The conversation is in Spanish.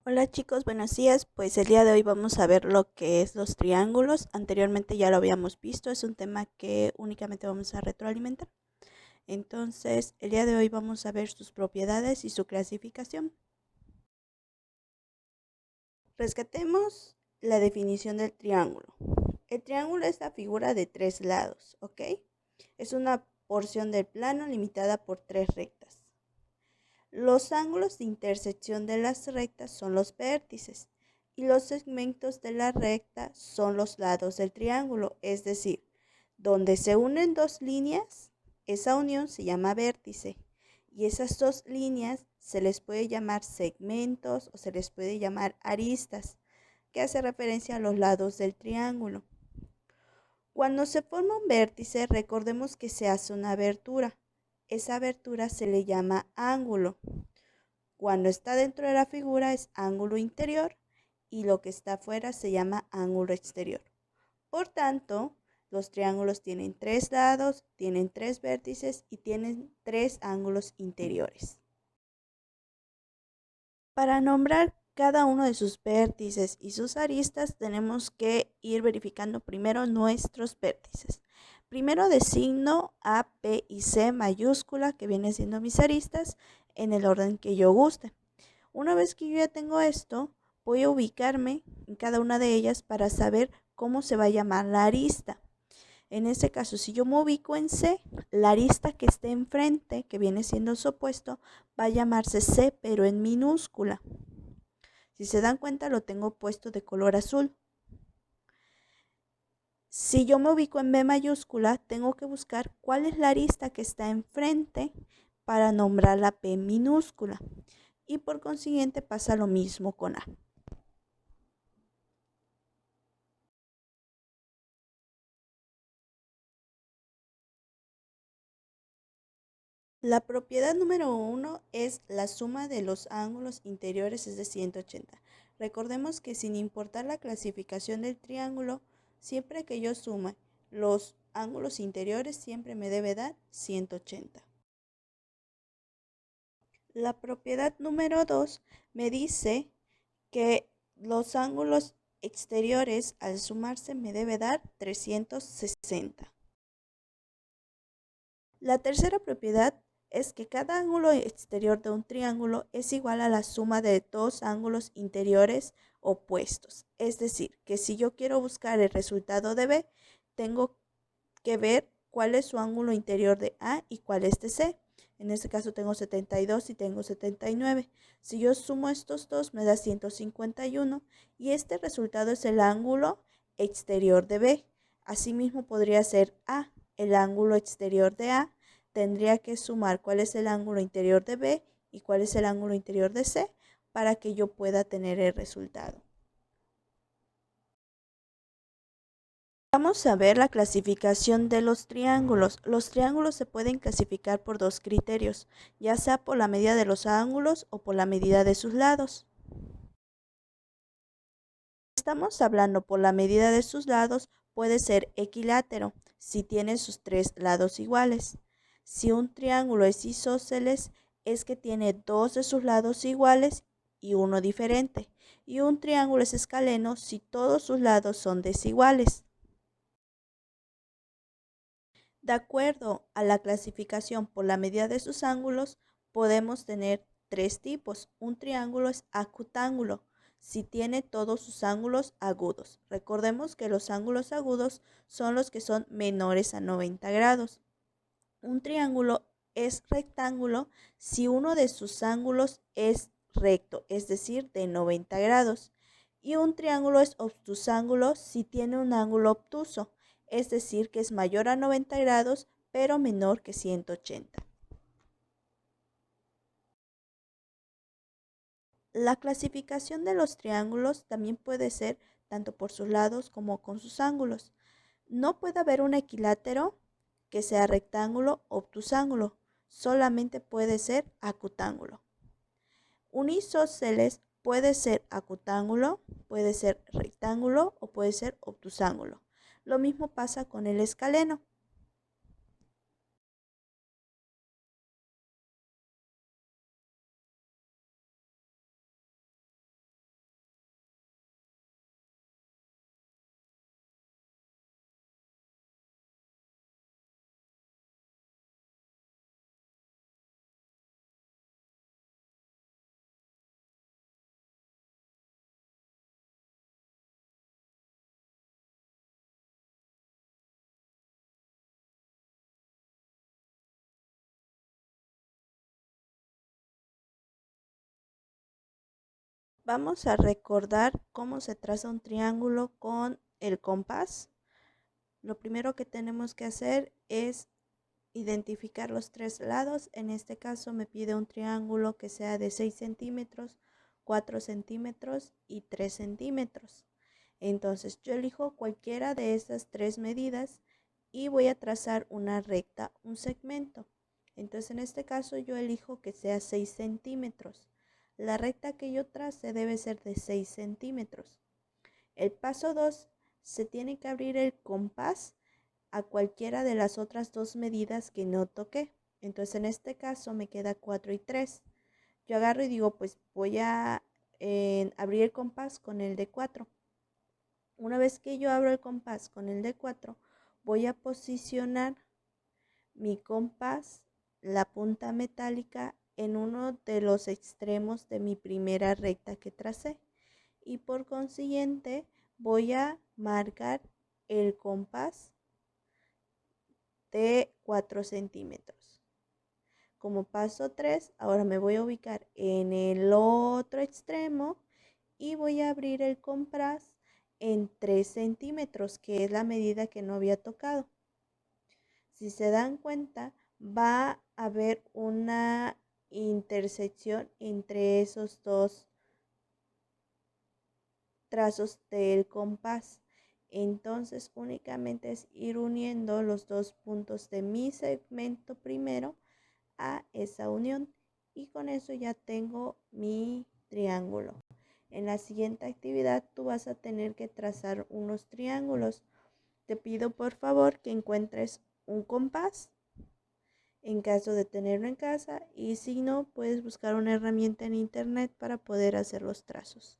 Hola chicos, buenos días. Pues el día de hoy vamos a ver lo que es los triángulos. Anteriormente ya lo habíamos visto, es un tema que únicamente vamos a retroalimentar. Entonces, el día de hoy vamos a ver sus propiedades y su clasificación. Rescatemos la definición del triángulo. El triángulo es la figura de tres lados, ¿ok? Es una porción del plano limitada por tres rectas. Los ángulos de intersección de las rectas son los vértices y los segmentos de la recta son los lados del triángulo, es decir, donde se unen dos líneas, esa unión se llama vértice y esas dos líneas se les puede llamar segmentos o se les puede llamar aristas, que hace referencia a los lados del triángulo. Cuando se forma un vértice, recordemos que se hace una abertura. Esa abertura se le llama ángulo. Cuando está dentro de la figura es ángulo interior y lo que está afuera se llama ángulo exterior. Por tanto, los triángulos tienen tres lados, tienen tres vértices y tienen tres ángulos interiores. Para nombrar cada uno de sus vértices y sus aristas tenemos que ir verificando primero nuestros vértices. Primero designo A, B y C mayúscula, que vienen siendo mis aristas, en el orden que yo guste. Una vez que yo ya tengo esto, voy a ubicarme en cada una de ellas para saber cómo se va a llamar la arista. En este caso, si yo me ubico en C, la arista que esté enfrente, que viene siendo su opuesto, va a llamarse C, pero en minúscula. Si se dan cuenta, lo tengo puesto de color azul. Si yo me ubico en B mayúscula, tengo que buscar cuál es la arista que está enfrente para nombrar la P minúscula. Y por consiguiente pasa lo mismo con A. La propiedad número 1 es la suma de los ángulos interiores es de 180. Recordemos que sin importar la clasificación del triángulo, siempre que yo sume los ángulos interiores, siempre me debe dar 180. La propiedad número 2 me dice que los ángulos exteriores al sumarse me debe dar 360. La tercera propiedad es que cada ángulo exterior de un triángulo es igual a la suma de dos ángulos interiores opuestos. Es decir, que si yo quiero buscar el resultado de B, tengo que ver cuál es su ángulo interior de A y cuál es de C. En este caso tengo 72 y tengo 79. Si yo sumo estos dos me da 151 y este resultado es el ángulo exterior de B. Asimismo podría ser A, el ángulo exterior de A. Tendría que sumar cuál es el ángulo interior de B y cuál es el ángulo interior de C para que yo pueda tener el resultado. Vamos a ver la clasificación de los triángulos. Los triángulos se pueden clasificar por dos criterios, ya sea por la medida de los ángulos o por la medida de sus lados. Estamos hablando por la medida de sus lados, puede ser equilátero, si tiene sus tres lados iguales. Si un triángulo es isósceles, es que tiene dos de sus lados iguales y uno diferente. Y un triángulo es escaleno si todos sus lados son desiguales. De acuerdo a la clasificación por la medida de sus ángulos, podemos tener tres tipos. Un triángulo es acutángulo, si tiene todos sus ángulos agudos. Recordemos que los ángulos agudos son los que son menores a 90 grados. Un triángulo es rectángulo si uno de sus ángulos es recto, es decir, de 90 grados. Y un triángulo es obtusángulo si tiene un ángulo obtuso, es decir, que es mayor a 90 grados, pero menor que 180. La clasificación de los triángulos también puede ser tanto por sus lados como con sus ángulos. No puede haber un equilátero que sea rectángulo o obtusángulo, solamente puede ser acutángulo. Un isósceles puede ser acutángulo, puede ser rectángulo o puede ser obtusángulo. Lo mismo pasa con el escaleno. Vamos a recordar cómo se traza un triángulo con el compás. Lo primero que tenemos que hacer es identificar los tres lados. En este caso me pide un triángulo que sea de 6 centímetros, 4 centímetros y 3 centímetros. Entonces yo elijo cualquiera de estas tres medidas y voy a trazar una recta, un segmento. Entonces en este caso yo elijo que sea 6 centímetros. La recta que yo trace debe ser de 6 centímetros. El paso 2, se tiene que abrir el compás a cualquiera de las otras dos medidas que no toqué. Entonces en este caso me queda 4 y 3. Yo agarro y digo, pues voy a abrir el compás con el de 4. Una vez que yo abro el compás con el de 4, voy a posicionar mi compás, la punta metálica, en uno de los extremos de mi primera recta que tracé. Y por consiguiente voy a marcar el compás de 4 centímetros. Como paso 3, ahora me voy a ubicar en el otro extremo y voy a abrir el compás en 3 centímetros, que es la medida que no había tocado. Si se dan cuenta, va a haber una intersección entre esos dos trazos del compás. Entonces únicamente es ir uniendo los dos puntos de mi segmento primero a esa unión y con eso ya tengo mi triángulo. En la siguiente actividad tú vas a tener que trazar unos triángulos. Te pido por favor que encuentres un compás en caso de tenerlo en casa y si no puedes buscar una herramienta en internet para poder hacer los trazos.